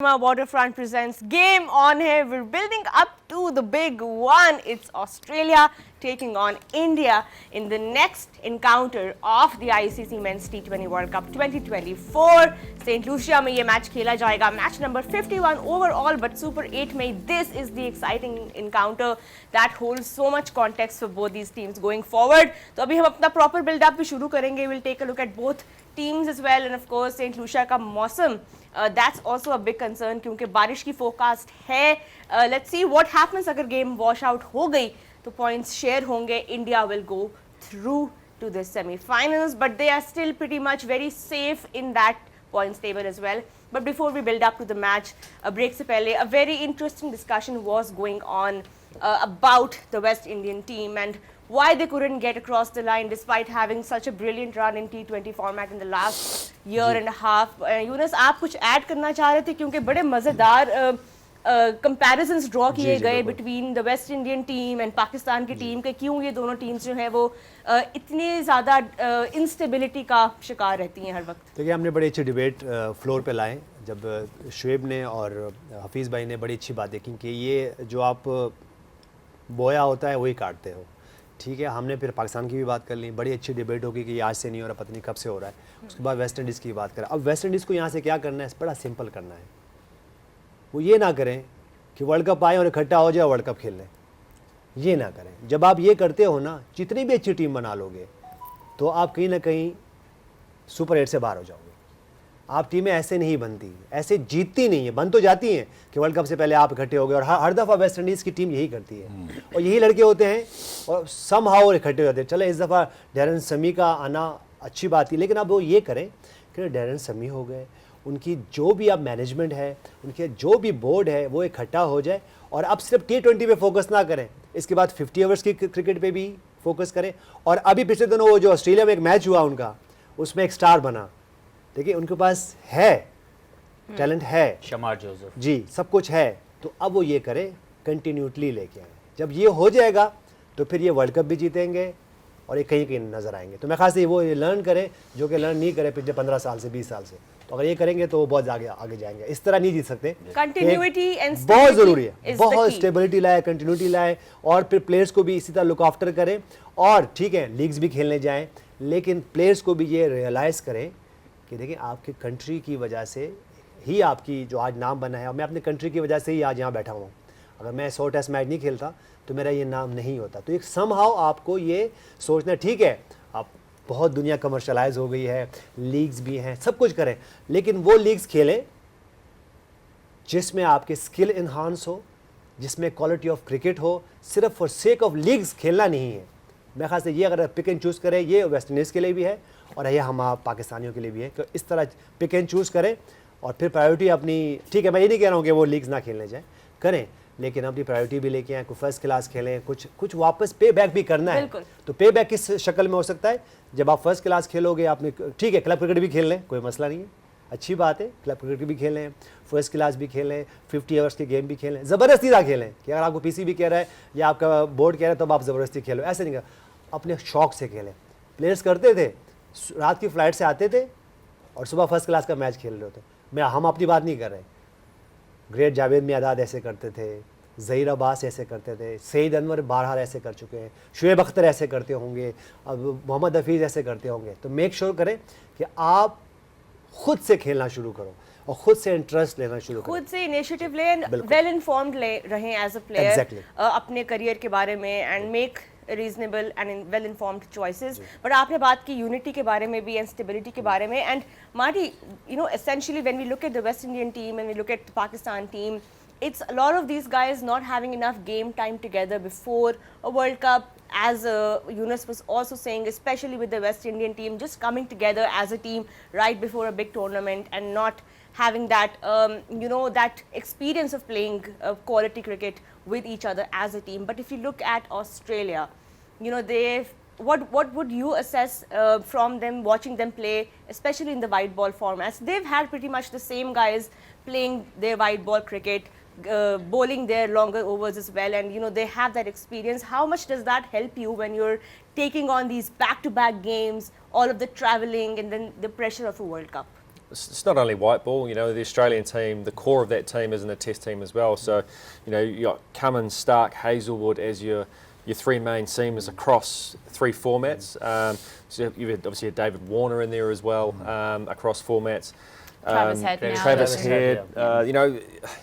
Waterfront presents Game On Here. We're building up to the big one. It's Australia taking on India in the next encounter of the ICC Men's T20 World Cup 2024. St. Lucia में ये match खेला जाएगा. Match number 51 overall, but Super 8 में this is the exciting encounter that holds so much context for both these teams going forward. तो अभी हम अपना proper build-up भी शुरू करेंगे. We'll take a look at both teams as well, and of course St. Lucia का मौसम that's also a big concern क्योंकि बारिश की forecast है. Let's see what happens अगर game wash out हो गई तो points share होंगे. India will go through to the semi-finals, but they are still pretty much very safe in that points table as well. But before we build up to the match, a break से पहले a very interesting discussion was going on about the West Indian team and why they couldn't get across the line despite having such a brilliant run in T20 format in the last year and a half. Yunus आप कुछ add करना चाह रहे थे क्योंकि बड़े मज़ेदार comparisons draw किए गए between the West Indian team and Pakistan की टीम के क्यों ये दोनों टीम्स जो हैं वो इतनी ज़्यादा instability का शिकार रहती हैं हर वक्त. देखिए हमने बड़ी अच्छी डिबेट फ्लोर पे लाए जब शुएब ने और हफीज़ भाई ने बड़ी अच्छी बात देखी कि ये जो आप बोया होता है वही काटते हो. ठीक है, हमने फिर पाकिस्तान की भी बात कर ली. बड़ी अच्छी डिबेट होगी कि ये आज से नहीं हो रहा, पता नहीं कब से हो रहा है. उसके बाद वेस्ट इंडीज़ की बात करें. अब वेस्ट इंडीज़ को यहाँ से क्या करना है, बड़ा सिंपल करना है. वो ये ना करें कि वर्ल्ड कप आए और इकट्ठा हो जाए वर्ल्ड कप खेल लें. ये ना करें. जब आप ये करते हो ना, जितनी भी अच्छी टीम बना लोगे तो आप कहीं ना कहीं सुपर 8 से बाहर हो जाओगे. आप टीमें ऐसे नहीं बनती, ऐसे जीतती नहीं है. बन तो जाती हैं कि वर्ल्ड कप से पहले आप इकट्ठे हो गए, और हर दफ़ा वेस्ट इंडीज़ की टीम यही करती है और यही लड़के होते हैं और समहाउ इकट्ठे हो जाते हैं. चले इस दफ़ा डैरन समी का आना अच्छी बात थी, लेकिन अब वो ये करें कि डैरन समी हो गए, उनकी जो भी अब मैनेजमेंट है, उनके जो भी बोर्ड है वो इकट्ठा हो जाए और अब सिर्फ T20 पे फोकस ना करें. इसके बाद 50 ओवर्स की क्रिकेट पे भी फोकस करें. और अभी पिछले दिनों वो जो ऑस्ट्रेलिया में एक मैच हुआ उनका, उसमें एक स्टार बना. देखिए उनके पास है टैलेंट है, शमार जोसेफ जी, सब कुछ है. तो अब वो ये करें, कंटिन्यूटली लेके आए. जब ये हो जाएगा तो फिर ये वर्ल्ड कप भी जीतेंगे और ये कहीं कहीं नजर आएंगे. तो मैं खास से वो ये लर्न करें जो कि लर्न नहीं करे पिछले 15 साल से 20 साल से. तो अगर ये करेंगे तो वो बहुत आगे जाएंगे. इस तरह नहीं जीत सकते. कंटिन्यूटी एंड बहुत ज़रूरी है, बहुत स्टेबिलिटी लाए, कंटिन्यूटी लाए और फिर प्लेयर्स को भी इसी तरह लुक आफ्टर करें. और ठीक है, लीग्स भी खेलने जाएं, लेकिन प्लेयर्स को भी ये रियलाइज़ करें कि देखिए आपकी कंट्री की वजह से ही आपकी जो आज नाम बना है, और मैं अपनी कंट्री की वजह से ही आज यहाँ बैठा हूँ. अगर मैं 100 टेस्ट मैच नहीं खेलता तो मेरा ये नाम नहीं होता. तो एक समहाउ आपको ये सोचना, ठीक है आप बहुत दुनिया कमर्शलाइज हो गई है, लीग्स भी हैं, सब कुछ करें, लेकिन वो लीग्स खेलें जिसमें आपके स्किल इन्हांस हो, जिसमें क्वालिटी ऑफ क्रिकेट हो. सिर्फ फॉर सेक ऑफ लीग्स खेलना नहीं है. मेरे ख्याल से ये अगर पिक एंड चूज़ करें, ये वेस्ट इंडीज़ के लिए भी है और ये हम आप पाकिस्तानियों के लिए भी है कि इस तरह पिक एंड चूज़ करें और फिर प्रायोरिटी अपनी, ठीक है मैं ये नहीं कह रहा हूँ कि वो लीग्स ना खेलने जाएँ, करें, लेकिन अपनी प्रायोरिटी भी लेके आएँ. कोई फर्स्ट क्लास खेलें, कुछ वापस पे बैक भी करना है. तो पे बैक किस शक्ल में हो सकता है, जब आप फर्स्ट क्लास खेलोगे आपने, ठीक है क्लब क्रिकेट भी खेल लें, कोई मसला नहीं है, अच्छी बात है, क्लब क्रिकेट भी खेलें, फर्स्ट क्लास भी खेलें, 50 ओवर्स के गेम भी खेलें. ज़बरदस्ती ना खेलें कि अगर आपको पीसी भी कह रहा है या आपका बोर्ड कह रहा है तो आप ज़बरदस्ती खेलो, ऐसे नहीं कर. अपने शौक़ से खेलें. प्लेयर्स करते थे, रात की फ़्लाइट से आते थे और सुबह फर्स्ट क्लास का मैच खेल रहे होते. हम अपनी बात नहीं कर रहे. ग्रेट जावेद मियादाद ऐसे करते थे, ज़हीर अब्बास ऐसे करते थे, सईद अनवर बारहार ऐसे कर चुके हैं, शुएब अख्तर ऐसे करते होंगे, अब मोहम्मद हफीज़ ऐसे करते होंगे. तो मेक श्योर करें कि आप खुद से खेलना शुरू करो और खुद से इंटरेस्ट लेना शुरू करें, खुद से इनिशिएटिव लें, वेल इन्फॉर्म्ड रहें एज अ प्लेयर अपने करियर के बारे में and make reasonable and well informed choices. But आपने बात की यूनिटी के बारे में भी एंड स्टेबिलिटी के बारे में. And Marty, you know essentially when we look at the West Indian team and we look at the Pakistan team, it's a lot of these guys not having enough game time together before a World Cup, as Yunus was also saying, especially with the West Indian team just coming together as a team right before a big tournament and not having that you know, that experience of playing quality cricket with each other as a team. But if you look at Australia, you know, they've what would you assess from them, watching them play, especially in the white ball formats? They've had pretty much the same guys playing their white ball cricket, bowling their longer overs as well, and you know they have that experience. How much does that help you when you're taking on these back-to-back games, all of the traveling and then the pressure of a World Cup? it's not only white ball. The Australian team, the core of that team is in the Test team as well. So, you got Cummins, Stark, Hazelwood as your three main seamers across three formats. So you've obviously had David Warner in there as well across formats. Travis Head now. Travis Head.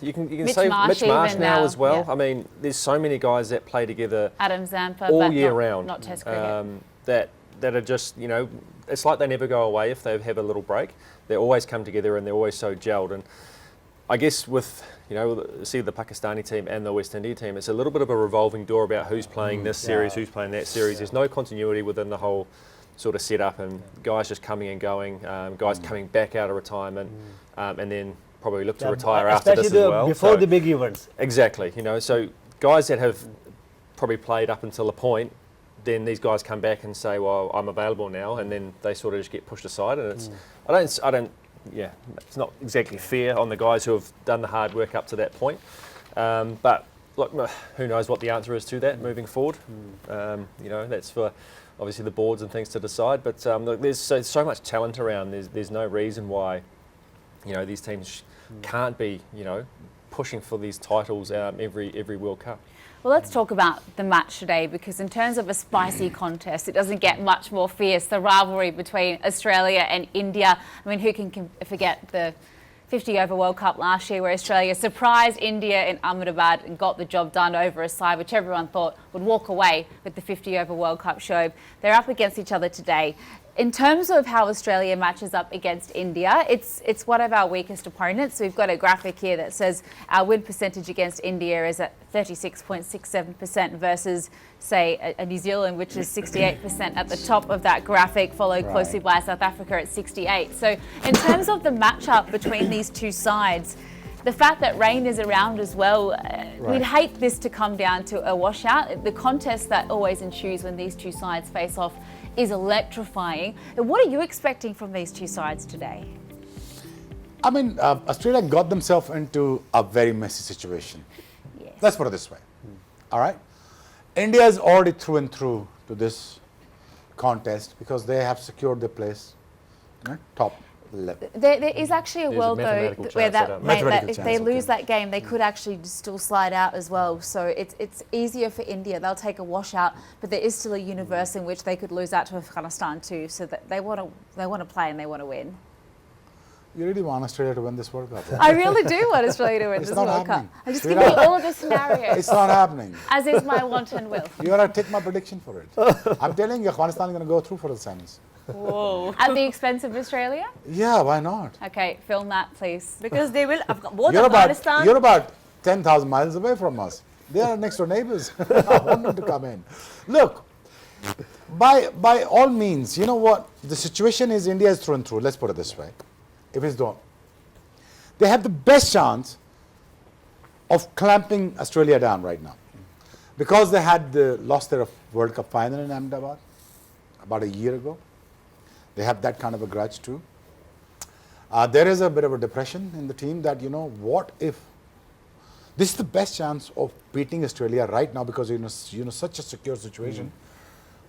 You can say Mitch Marsh now as well. Yeah. I mean, there's so many guys that play together Adam Zampa, all but year round. not Test cricket. That are just, it's like they never go away if they have a little break. They always come together and they're always so gelled. And I guess with, see the Pakistani team and the West Indian team, it's a little bit of a revolving door about who's playing this series, who's playing that series. There's no continuity within the whole sort of setup, and guys just coming and going, guys coming back out of retirement, and then probably look to retire after this as well. Before the big events. Exactly, so guys that have probably played up until a point, then these guys come back and say, well, I'm available now, and then they sort of just get pushed aside, and it's, it's not exactly fair on the guys who have done the hard work up to that point. But look, who knows what the answer is to that moving forward. That's for obviously the boards and things to decide. But look, there's so much talent around. There's no reason why, these teams can't be, pushing for these titles every World Cup. Well, let's talk about the match today, because in terms of a spicy contest, it doesn't get much more fierce. The rivalry between Australia and India. I mean, who can forget the 50-over World Cup last year, where Australia surprised India in Ahmedabad and got the job done over a side which everyone thought would walk away with the 50-over World Cup show. They're up against each other today. In terms of how Australia matches up against India, it's one of our weakest opponents. We've got a graphic here that says our win percentage against India is at 36.67% versus, say, a New Zealand, which is 68% at the top of that graphic, followed closely by South Africa at 68%. So in terms of the matchup between these two sides, the fact that rain is around as well, we'd hate this to come down to a washout. The contest that always ensues when these two sides face off is electrifying. What are you expecting from these two sides today? I mean, Australia got themselves into a very messy situation. Yes. Let's put it this way. All right? India is already through and through to this contest because they have secured their place top level. There is actually a world, though, where if they lose that game, they could actually still slide out as well. So it's easier for India. They'll take a washout, but there is still a universe in which they could lose out to Afghanistan too. So that they want to play and they want to win. You really want Australia to win this World Cup? I really do want Australia to win this World Cup. I'm just giving you all of the scenarios. It's not happening. As is my wanton will. You gotta take my prediction for it. I'm telling you, Afghanistan is gonna go through for the semis. Whoa. At the expense of Australia? Yeah, why not? Okay, film that, please. Because they will, both You're Afghanistan. You're about 10,000 miles away from us. They are next door neighbors. I want them to come in. Look, by all means, you know what? The situation is India is through and through. Let's put it this way. If it's done, they have the best chance of clamping Australia down right now, because they had lost their World Cup final in Ahmedabad about a year ago. They have that kind of a grudge too. There is a bit of a depression in the team that, what if this is the best chance of beating Australia right now, because such a secure situation.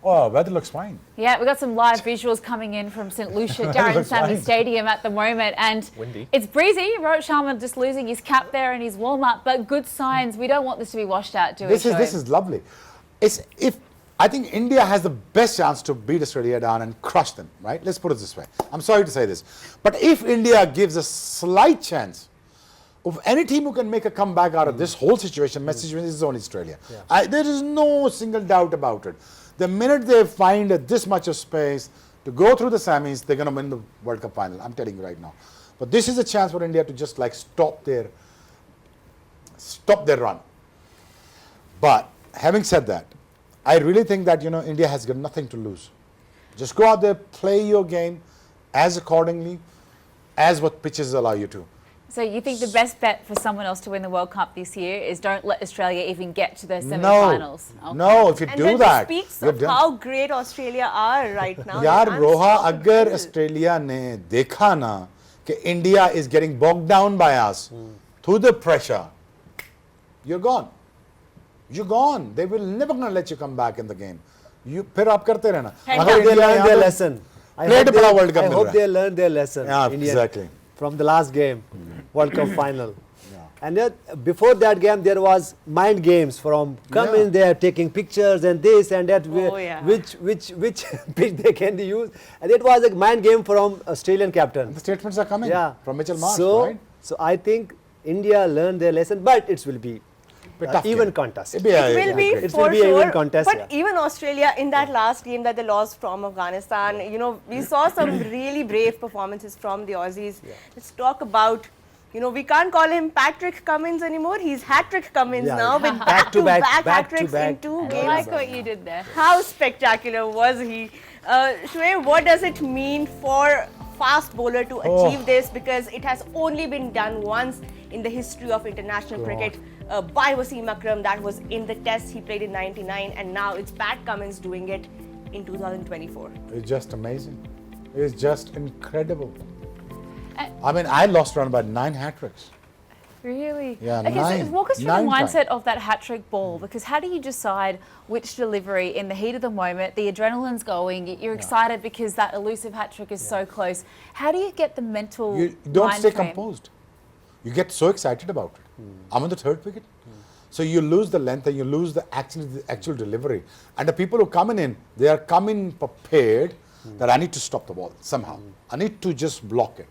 Oh, weather looks fine. Yeah, we've got some live visuals coming in from St. Lucia, Darren Sammy Stadium at the moment, and windy. It's breezy. Rohit Sharma just losing his cap there and his warm-up, but good signs. We don't want this to be washed out, do we? This is lovely. I think India has the best chance to beat Australia down and crush them, right? Let's put it this way. I'm sorry to say this, but if India gives a slight chance of any team who can make a comeback out of this whole situation, message is only Australia. Yeah. There is no single doubt about it. The minute they find this much of space to go through the semis, they're going to win the World Cup final. I'm telling you right now. But this is a chance for India to just stop their run. But having said that, I really think that India has got nothing to lose. Just go out there, play your game as accordingly as what pitches allow you to. So you think the best bet for someone else to win the World Cup this year is don't let Australia even get to the semi-finals? No, if you do that, speaks of how great Australia are right now. यार रोहा अगर Australia ने देखा ना कि India is getting bogged down by us through the pressure, you're gone. You're gone. They will never gonna let you come back in the game. फिर आप करते रहना. They learn their lesson. Play bada World Cup I mil hope raha they hai. learn their lesson. Yeah, Indian, exactly. From the last game, World Cup final. And yet, before that game, there was mind games from come Yeah. in there taking pictures and this and that, Oh, yeah. which pitch they can use. And it was a mind game from Australian captain. The statements are coming from Mitchell Marsh, so, right? So I think India learned their lesson, but it will be Tough even game. contest. It'll be a- It will be It for will be an sure. even contest, but yeah. even Australia in that last game that they lost from Afghanistan, you know, we saw some really brave performances from the Aussies. Let's talk about, you know, we can't call him Patrick Cummins anymore. He's Hat-trick Cummins Yeah. now with Back-to-back, back-to-back back-to-back. hat-tricks in 2 I games. like what you did there. How spectacular was he? Shoaib, what does it mean for fast bowler to achieve this? Because it has only been done once in the history of international cricket by Wasim Akram. That was in the test he played in '99, and now it's Pat Cummins doing it in 2024. It's just amazing. It's just incredible. And- I mean, I lost around about 9 hat-tricks. Really? Yeah, Okay, so 9. walk us through the 9 mindset times. of that hat-trick ball, because how do you decide which delivery in the heat of the moment, the adrenaline's going, you're excited because that elusive hat-trick is so close. How do you get the mental You don't mind stay frame? composed. You get so excited about it. I'm on the 3rd wicket. So you lose the length and you lose the actual delivery. And the people who come in, they are coming prepared that I need to stop the ball somehow. I need to just block it.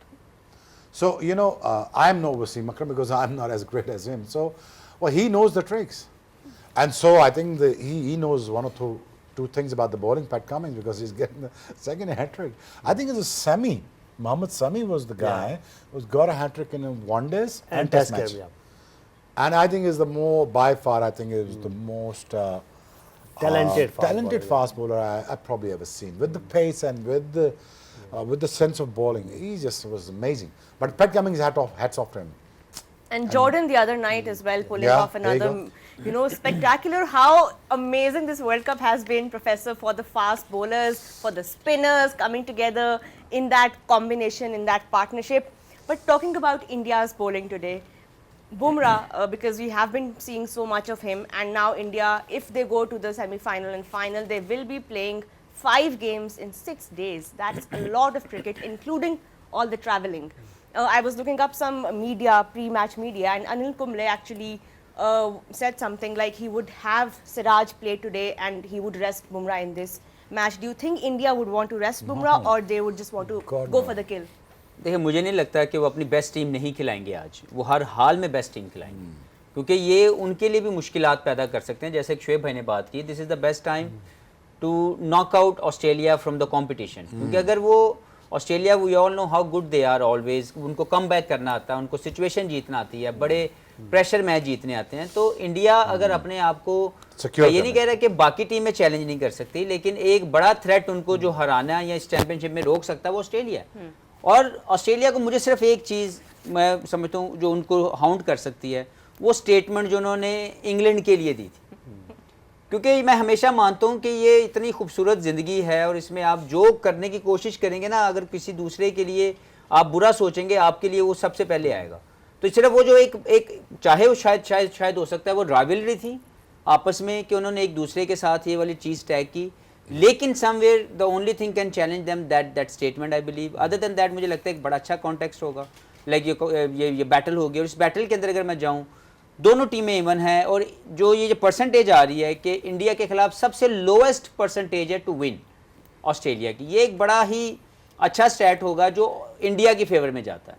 So, you know, I am no Wasim Akram because I'm not as great as him. So, well, he knows the tricks. And so I think he knows one or two things about the bowling, Pat Cummins, because he's getting the 2nd hat-trick. I think it's a Sami. Mohammad Sami was the guy who's got a hat-trick in one days and test match. game, yeah. And I think is the more, by far, I think is the most Talented fast bowler I've probably ever seen. With the pace and with the sense of bowling, he just was amazing. But Pat Cummins, hats off to him. And Jordan the other night as well, pulling Yeah, off there you another, you know, spectacular. How amazing this World Cup has been, Professor, for the fast bowlers, for the spinners coming together in that combination, in that partnership. But talking about India's bowling today, Bumrah, because we have been seeing so much of him, and now India, if they go to the semi-final and final, they will be playing 5 games in 6 days. That's a lot of cricket, including all the travelling. I was looking up some media, pre-match media, and Anil Kumble actually said something like he would have Siraj play today and he would rest Bumrah in this match. Do you think India would want to rest Bumrah or they would just want to God, go no. for the kill? देखिए मुझे नहीं लगता कि वो अपनी best team नहीं खिलाएंगे आज, वो हर हाल में बेस्ट टीम खिलाएंगे क्योंकि ये उनके लिए भी मुश्किलात पैदा कर सकते हैं। जैसे शोएब भाई ने बात की, this is the best time to knock out Australia from the competition, क्योंकि अगर वो Australia, we all know how good they are always, उनको कम बैक करना आता है, उनको सिचुएशन जीतना आती है, बड़े प्रेशर मैच जीतने आते हैं। तो इंडिया अगर अपने आप को, ये नहीं कह रहा कि बाकी टीमें चैलेंज नहीं कर सकती, लेकिन एक बड़ा थ्रेट उनको जो हराना या इस चैंपियनशिप में रोक सकता है वो ऑस्ट्रेलिया है। और ऑस्ट्रेलिया को मुझे सिर्फ एक चीज़ मैं समझता हूँ जो उनको हाउंड कर सकती है, वो स्टेटमेंट जो उन्होंने इंग्लैंड के लिए दी थी, क्योंकि मैं हमेशा मानता हूँ कि ये इतनी खूबसूरत ज़िंदगी है और इसमें आप जो करने की कोशिश करेंगे ना, अगर किसी दूसरे के लिए आप बुरा सोचेंगे, आपके लिए वो सबसे पहले आएगा। तो सिर्फ वो जो एक चाहे वो शायद हो सकता है वो राइवलरी थी आपस में कि उन्होंने एक दूसरे के साथ ये वाली चीज़ टैग की, लेकिन somewhere the only thing can challenge them that statement I believe. Other than that मुझे लगता है एक बड़ा अच्छा कॉन्टेक्स्ट होगा, लाइक ये बैटल होगी, और इस बैटल के अंदर अगर मैं जाऊँ, दोनों टीमें इवन हैं, और जो परसेंटेज आ रही है कि इंडिया के खिलाफ सबसे लोएस्ट परसेंटेज है टू विन ऑस्ट्रेलिया की, ये एक बड़ा ही अच्छा स्टैट होगा जो इंडिया की फेवर में जाता है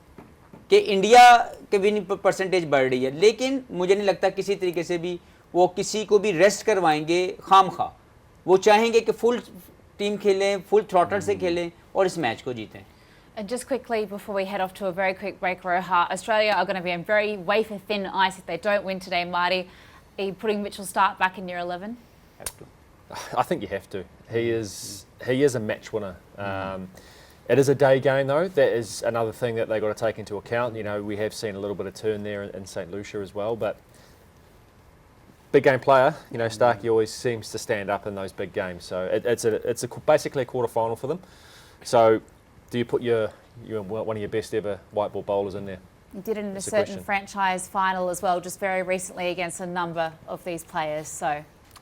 कि इंडिया के विन परसेंटेज बढ़ रही है। लेकिन मुझे नहीं लगता किसी तरीके से भी वो किसी को भी रेस्ट करवाएंगे खामखा, वो चाहेंगे कि फुल टीम खेलें, फुल थ्रॉटल से खेलें और इस मैच को जीतें। And just quickly, before we head off to a very quick break, Roha, Australia are going to be on very wafer-thin ice if they don't win today. Marty, are you putting Mitchell Starc back in your 11? I think you have to. He is a match winner. It is a day game though. That is another thing that they've got to take into account. You know, we have seen a little bit of turn there in St. Lucia as well, but big game player, you know, Starkey always seems to stand up in those big games. So it's basically a quarter final for them. So do you put one of your best ever white ball bowlers in there? You did it in a That's the certain question. franchise final as well, just very recently against a number of these players. So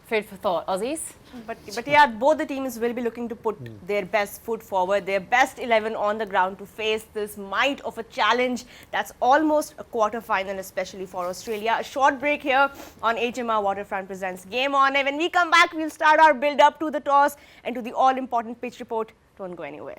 Food for thought, Aussies. But yeah, both the teams will be looking to put their best foot forward, their best 11 on the ground to face this might of a challenge that's almost a quarter-final, especially for Australia. A short break here on HMR Waterfront presents Game On. And when we come back, we'll start our build-up to the toss and to the all-important pitch report. Don't go anywhere.